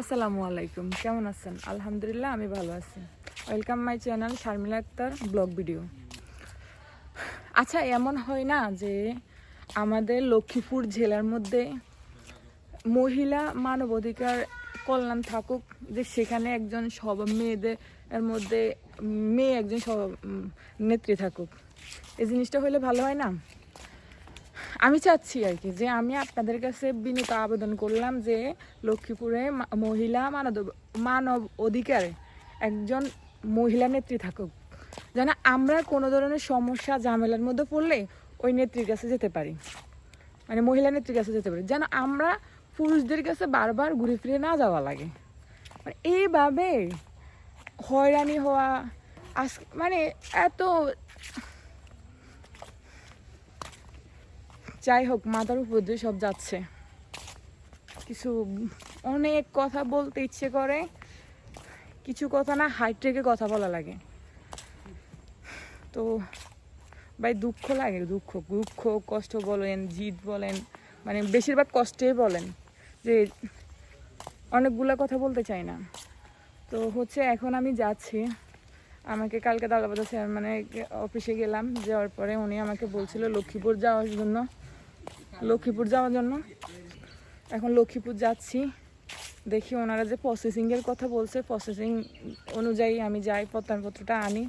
আসসালামু আলাইকুম, কেমন আছেন? আলহামদুলিল্লাহ আমি ভালো আছি। Welcome my channel Sharmila Akter blog video. আচ্ছা, এমন হয় না যে আমাদের লক্ষ্মীপুর জেলার মধ্যে মহিলা মানবাধিকার কল্যাণ থাকুক, যে সেখানে একজন সব মেয়েদের এর মধ্যে মেয়ে একজন সব নেত্রী থাকুক। এই জিনিসটা হলে ভালো হয় না? আমি চাচ্ছি আর কি, যে আমি আপনাদের কাছে বিনীত আবেদন করলাম যে লক্ষ্মীপুরে মহিলা মানব অধিকারে একজন মহিলা নেত্রী থাকুক, যেন আমরা কোনো ধরনের সমস্যা ঝামেলার মধ্যে পড়লে ওই নেত্রীর কাছে যেতে পারি, মানে মহিলা নেত্রীর কাছে যেতে পারি, যেন আমরা পুরুষদের কাছে বারবার ঘুরে ফিরে না যাওয়া লাগে। মানে এইভাবে হয়রানি হওয়া মানে এত, যাই হোক, মাথার উপর দিয়ে সব যাচ্ছে। কিছু অনেক কথা বলতে ইচ্ছে করে, কিছু কথা না হাইট রেখে কথা বলা লাগে। তো ভাই দুঃখ লাগে, দুঃখ দুঃখ কষ্ট বলেন, জিদ বলেন, মানে বেশিরভাগ কষ্টেই বলেন, যে অনেকগুলো কথা বলতে চাই না। তো হচ্ছে এখন আমি যাচ্ছি, আমাকে কালকে দালাবাদা স্যার মানে অফিসে গেলাম, যাওয়ার পরে উনি আমাকে বলছিল লক্ষ্মীপুর যাওয়ার জন্য। এখন লক্ষ্মীপুর যাচ্ছি, দেখি ওনারা যে প্রসেসিংয়ের কথা বলছে, প্রসেসিং অনুযায়ী আমি যাই, প্রত্যয়নপত্রটা আনি।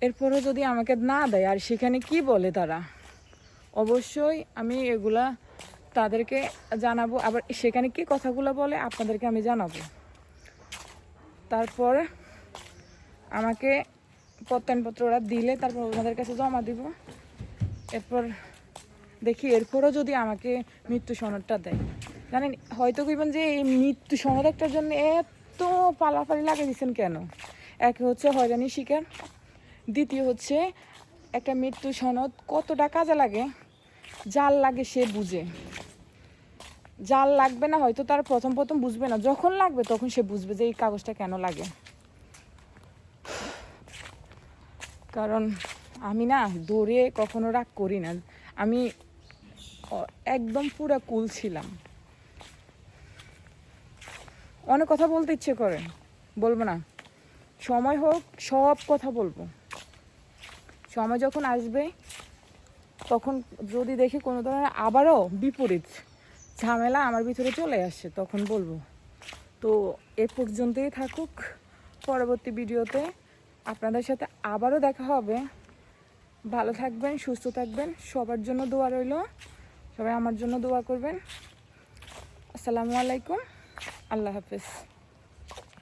এরপরও যদি আমাকে না দেয় আর সেখানে কি বলে তারা, অবশ্যই আমি এগুলা তাদেরকে জানাবো। আবার সেখানে কি কথাগুলো বলে আপনাদেরকে আমি জানাবো। তারপর আমাকে প্রত্যয়নপত্র ওরা দিলে তারপর ওনাদের কাছে জমা দিব। এরপর দেখি, এরপরও যদি আমাকে মৃত্যু সনদটা দেয়, জানেন হয়তো কইবেন যে এই মৃত্যু সনদ একটার জন্য এত পালাপালি লাগিয়ে দিচ্ছেন কেন? এক হচ্ছে হয়রানির শিকার, দ্বিতীয় হচ্ছে একটা মৃত্যু সনদ কতটা কাজে লাগে, যার লাগে সে বুঝে, যার লাগবে না হয়তো তার প্রথম বুঝবে না, যখন লাগবে তখন সে বুঝবে যে এই কাগজটা কেন লাগে। কারণ আমি না দৌড়ে কখনো রাগ করি না, আমি একদম পুরো কুল ছিলাম। অনেক কথা বলতে ইচ্ছে করে, বলবো না, সময় হোক সব কথা বলবো। সময় যখন আসবে তখন যদি দেখি কোনো ধরনের আবারও বিপরীত ঝামেলা আমার ভিতরে চলে আসে তখন বলবো। তো এ পর্যন্তই থাকুক, পরবর্তী ভিডিওতে আপনাদের সাথে আবারও দেখা হবে। ভালো থাকবেন, সুস্থ থাকবেন, সবার জন্য দোয়া রইল, সবাই আমার জন্য দোয়া করবেন। আসসালামু আলাইকুম, আল্লাহ হাফেজ।